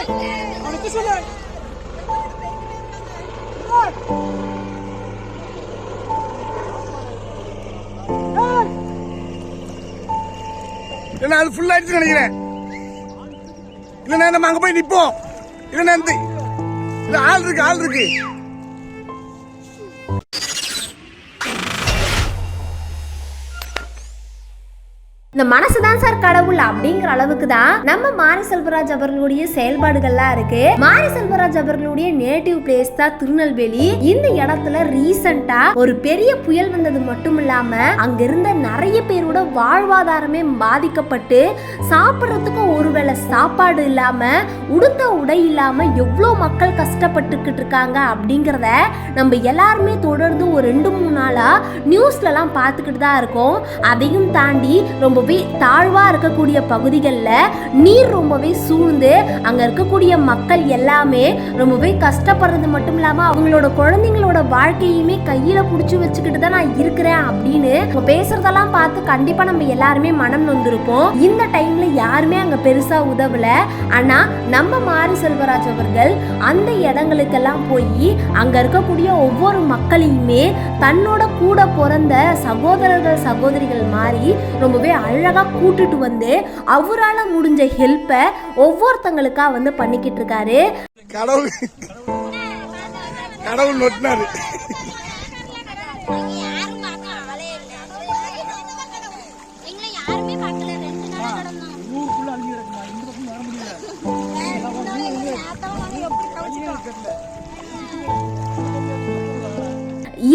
இல்லைன்னா அது ஃபுல் ஆயிடுச்சு நினைக்கிறேன். இல்லைன்னா நம்ம அங்க போய் நிப்போம். இல்லைன்னா ஆள் இருக்கு. இந்த மனசுதான் சார் கடவுள் அப்படிங்கிற அளவுக்கு தான் நம்ம மாரி செல்வராஜ் அவர்களுடைய செயல்பாடுகள்லாம் இருக்கு. மாரி செல்வராஜ் அவர்களுடைய நேட்டிவ் பிளேஸ் தான் திருநெல்வேலி. இந்த இடத்துல ரீசெண்டா ஒரு பெரிய புயல் வந்தது மட்டும் இல்லாம அங்க இருந்த நிறைய பேரோட வாழ்வாதாரமே பாதிக்கப்பட்டு சாப்பிட்றதுக்கு ஒருவேளை சாப்பாடு இல்லாம உடுத்த உடை இல்லாம எவ்வளோ மக்கள் கஷ்டப்பட்டுக்கிட்டு இருக்காங்க அப்படிங்கிறத நம்ம எல்லாருமே தொடர்ந்து ஒரு 2-3 நாளா நியூஸ்லலாம் பார்த்துக்கிட்டு தான் இருக்கோம். அதையும் தாண்டி ரொம்பவே தாழ்வா இருக்கக்கூடிய பகுதிகளில் நீர் ரொம்பவே சூழ்ந்து அங்க இருக்கக்கூடிய மக்கள் எல்லாமே ரொம்பவே கஷ்டப்படுறது மட்டும் இல்லாம அவங்களோட குழந்தைங்களோட வாழ்க்கையுமே கையில புடிச்சு வச்சுக்கிட்டு தான் நான் இருக்கிறேன் அப்படின்னு பேசுறதெல்லாம் பார்த்து கண்டிப்பா நம்ம எல்லாருமே மனம் நொந்திருப்போம். இந்த டைம்ல யாருமே அங்க பெருசா உதவல. ஆனா நம்ம மாரி செல்வராஜ் அவர்கள் அந்த இடங்களுக்கெல்லாம் போய் அங்க இருக்கக்கூடிய ஒவ்வொரு மக்களையுமே தன்னோட கூட பிறந்த சகோதரர்கள் சகோதரிகள் மாதிரி ரொம்பவே அழகா கூட்டிட்டு வந்து அவரால முடிஞ்ச ஹெல்ப்பை ஒவ்வொருத்தங்களுக்கா வந்து பண்ணிக்கிட்டு இருக்காரு. கடவுள் நொட்டினாரு.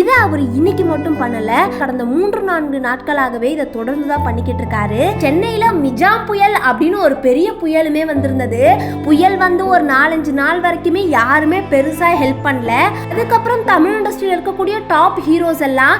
இதை அவர் இன்னைக்கு மட்டும் பண்ணல, கடந்த 3-4 நாட்களாகவே இதை தொடர்ந்து தான் பண்ணிக்கிட்டு இருக்காரு. சென்னையில மிஜாம் புயல் அப்படின்னு ஒரு பெரிய புயலுமே வந்திருந்தது. புயல் வந்து ஒரு 4-5 நாள் வரைக்குமே யாருமே பெருசா ஹெல்ப் பண்ணல. அதுக்கப்புறம் தமிழ் இண்டஸ்ட்ரியில் இருக்கக்கூடிய டாப் ஹீரோஸ் எல்லாம்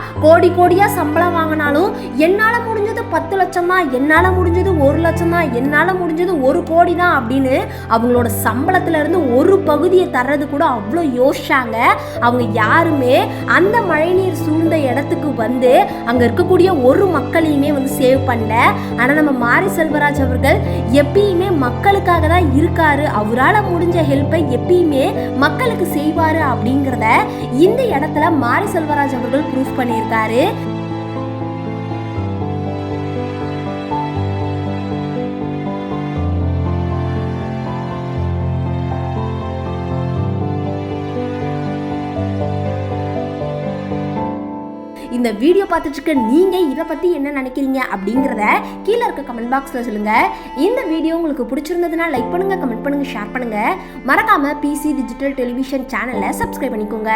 கோடியா சம்பளம் வாங்கினாலும் என்னால முடிஞ்சது 10 லட்சம் தான், என்னால முடிஞ்சது 1 லட்சம் தான், என்னால முடிஞ்சது 1 கோடி தான் அப்படின்னு அவங்களோட சம்பளத்துல இருந்து ஒரு பகுதியை தர்றது கூட அவ்வளோ யோசிச்சாங்க. அவங்க யாருமே அந்த மழைநீர் சூழ்ந்த இடத்துக்கு வந்து அங்க இருக்கக்கூடிய ஒரு மக்களையுமே வந்து சேவ் பண்ணல. ஆனா நம்ம மாரி செல்வராஜ் அவர்கள் எப்பயுமே மக்களுக்காக தான் இருக்காரு. அவரால் முடிஞ்ச ஹெல்ப்பை எப்பயுமே மக்களுக்கு செய்வாரு அப்படிங்கிறத இந்த இடத்துல மாரி செல்வராஜ் அவர்கள் ப்ரூஃப் பண்ணியிருக்காரு. இந்த வீடியோ பார்த்துட்டு இருக்க நீங்க இதை பத்தி என்ன நினைக்கிறீங்க அப்படிங்கிறத கீழே இருக்க கமெண்ட் பாக்ஸ்ல சொல்லுங்க. இந்த வீடியோ உங்களுக்கு பிடிச்சிருந்ததுன்னா லைக் பண்ணுங்க, கமெண்ட் பண்ணுங்க, ஷேர் பண்ணுங்க. மறக்காம பிசி டிஜிட்டல் டெலிவிஷன் சேனலை சப்ஸ்கிரைப் பண்ணிக்கோங்க.